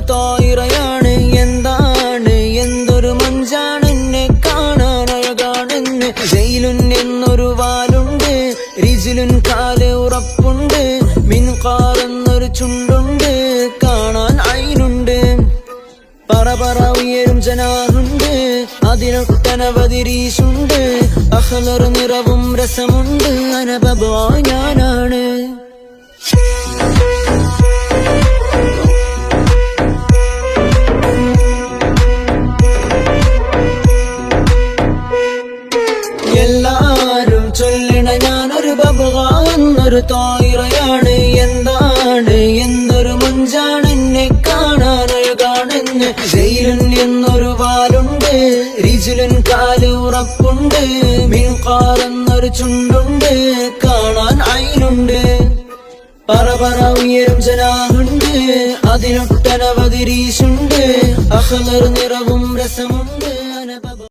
തായിറയാണ്. എന്താണ് എന്തൊരു മഞ്ചാണ്, എന്നെ കാണാൻ അഴകാണെന്ന്. ജയിലുൻ എന്നൊരു വാലുണ്ട്, റിജിലുൻ കാല് ഉറപ്പുണ്ട്. മിൻകാർ എന്നൊരു ചുണ്ടുണ്ട്, കാണാൻ ഐനുണ്ട്. പറ ഉയരും ജനാഹുണ്ട്, അതിനൊട്ടനവധി രീശുണ്ട്. അഹ്ലർ നിറവും രസമുണ്ട്, അനബബ ഞാനാണ്. എല്ലാരും ചൊല്ലണ ഞാനൊരു ബബ്ഗ എന്നൊരു തായിറയാണ്. എന്താണ് എന്തൊരു മഞ്ചാണ്, എന്നെ കാണാൻ അഴകാണെന്ന്. ജയിലുൻ എന്നൊരു വാലുണ്ട്, റിജിലുൻ കാല് ഉറപ്പുണ്ട്. മിൻകാർ എന്നൊരു ചുണ്ടുണ്ട്, കാണാൻ ഐനുണ്ട്. പറ ഉയരും ജനാഹുണ്ട്, അതിനൊട്ടനവധി രീശുണ്ട്. അഹ്ലർ നിറവും രസമുണ്ട്,